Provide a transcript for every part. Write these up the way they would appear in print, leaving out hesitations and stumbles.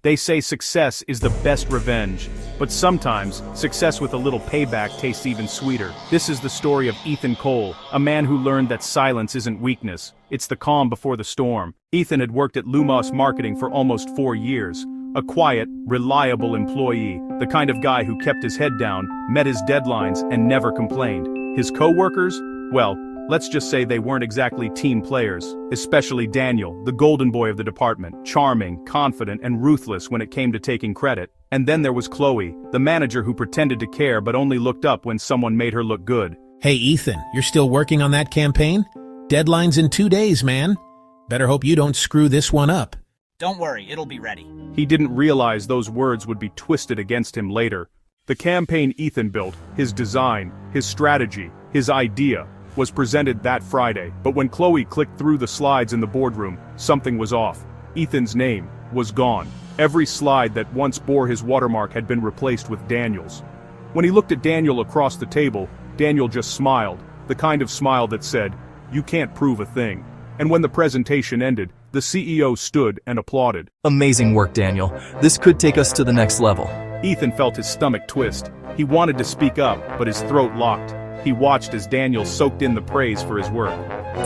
They say success is the best revenge, but sometimes, success with a little payback tastes even sweeter. This is the story of Ethan Cole, a man who learned that silence isn't weakness, it's the calm before the storm. Ethan had worked at Lumos Marketing for almost 4 years. A quiet, reliable employee, the kind of guy who kept his head down, met his deadlines, and never complained. His coworkers? Well, let's just say they weren't exactly team players, especially Daniel, the golden boy of the department, charming, confident, and ruthless when it came to taking credit. And then there was Chloe, the manager who pretended to care but only looked up when someone made her look good. Hey Ethan, you're still working on that campaign? Deadline's in 2 days, man. Better hope you don't screw this one up. Don't worry, it'll be ready. He didn't realize those words would be twisted against him later. The campaign Ethan built, his design, his strategy, his idea, was presented that Friday, but when Chloe clicked through the slides in the boardroom, something was off. Ethan's name was gone. Every slide that once bore his watermark had been replaced with Daniel's. When he looked at Daniel across the table, Daniel just smiled, the kind of smile that said, "You can't prove a thing." And when the presentation ended, the CEO stood and applauded. Amazing work, Daniel. This could take us to the next level. Ethan felt his stomach twist. He wanted to speak up, but his throat locked. He watched as Daniel soaked in the praise for his work.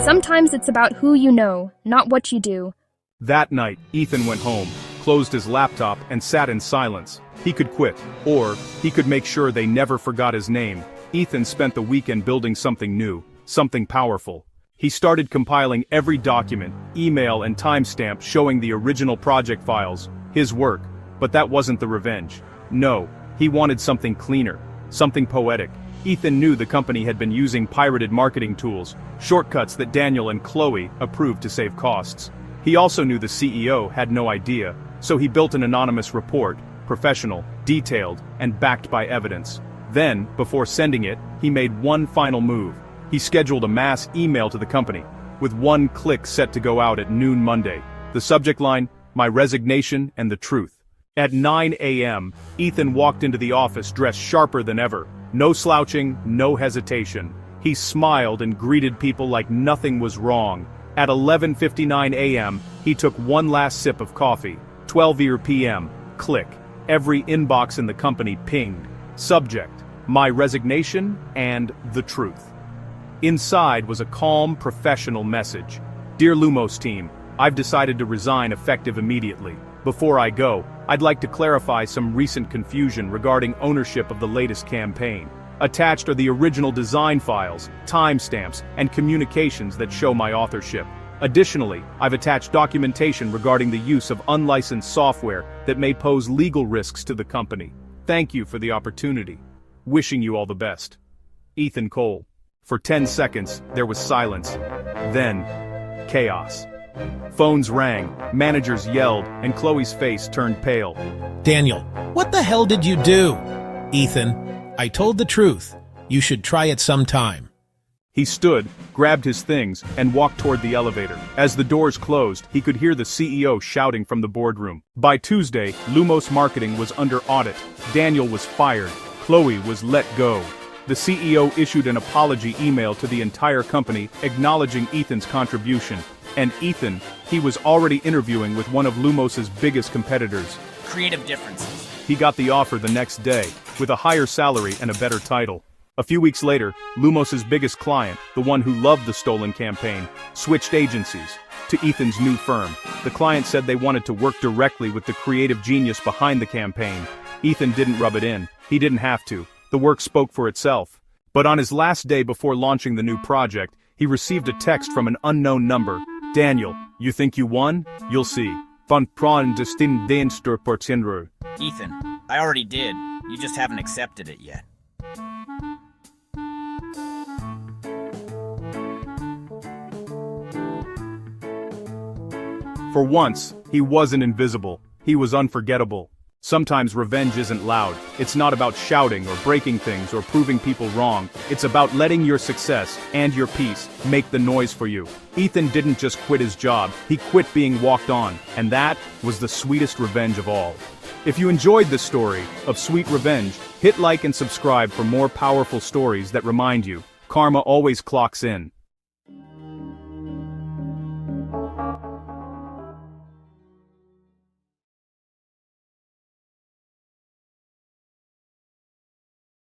Sometimes it's about who you know, not what you do. That night, Ethan went home, closed his laptop, and sat in silence. He could quit, or he could make sure they never forgot his name. Ethan spent the weekend building something new, something powerful. He started compiling every document, email, and timestamp showing the original project files, his work. But that wasn't the revenge. No, he wanted something cleaner, something poetic. Ethan knew the company had been using pirated marketing tools, shortcuts that Daniel and Chloe approved to save costs. He also knew the CEO had no idea, so he built an anonymous report, professional, detailed, and backed by evidence. Then, before sending it, he made one final move. He scheduled a mass email to the company, with one click set to go out at noon Monday. The subject line, "My resignation and the truth." At 9 a.m., Ethan walked into the office dressed sharper than ever. No slouching, no hesitation. He smiled and greeted people like nothing was wrong. At 11:59 a.m., he took one last sip of coffee. 12 p.m., click. Every inbox in the company pinged. Subject, "My resignation and the truth." Inside was a calm, professional message. "Dear Lumos team, I've decided to resign effective immediately. Before I go, I'd like to clarify some recent confusion regarding ownership of the latest campaign. Attached are the original design files, timestamps, and communications that show my authorship. Additionally, I've attached documentation regarding the use of unlicensed software that may pose legal risks to the company. Thank you for the opportunity. Wishing you all the best. Ethan Cole." For 10 seconds, there was silence. Then, chaos. Phones rang, managers yelled, and Chloe's face turned pale. Daniel, what the hell did you do? Ethan, I told the truth. You should try it sometime. He stood, grabbed his things, and walked toward the elevator. As the doors closed, he could hear the CEO shouting from the boardroom. By Tuesday, Lumos Marketing was under audit. Daniel was fired. Chloe was let go. The CEO issued an apology email to the entire company acknowledging Ethan's contribution. And Ethan, he was already interviewing with one of Lumos's biggest competitors. Creative differences. He got the offer the next day, with a higher salary and a better title. A few weeks later, Lumos's biggest client, the one who loved the stolen campaign, switched agencies to Ethan's new firm. The client said they wanted to work directly with the creative genius behind the campaign. Ethan didn't rub it in. He didn't have to. The work spoke for itself. But on his last day before launching the new project, he received a text from an unknown number. "Daniel, you think you won? You'll see. Ethan, I already did. You just haven't accepted it yet." For once, he wasn't invisible. He was unforgettable. Sometimes revenge isn't loud. It's not about shouting or breaking things or proving people wrong. It's about letting your success and your peace make the noise for you. Ethan didn't just quit his job, he quit being walked on, and that was the sweetest revenge of all. If you enjoyed this story of sweet revenge, hit like and subscribe for more powerful stories that remind you, karma always clocks in.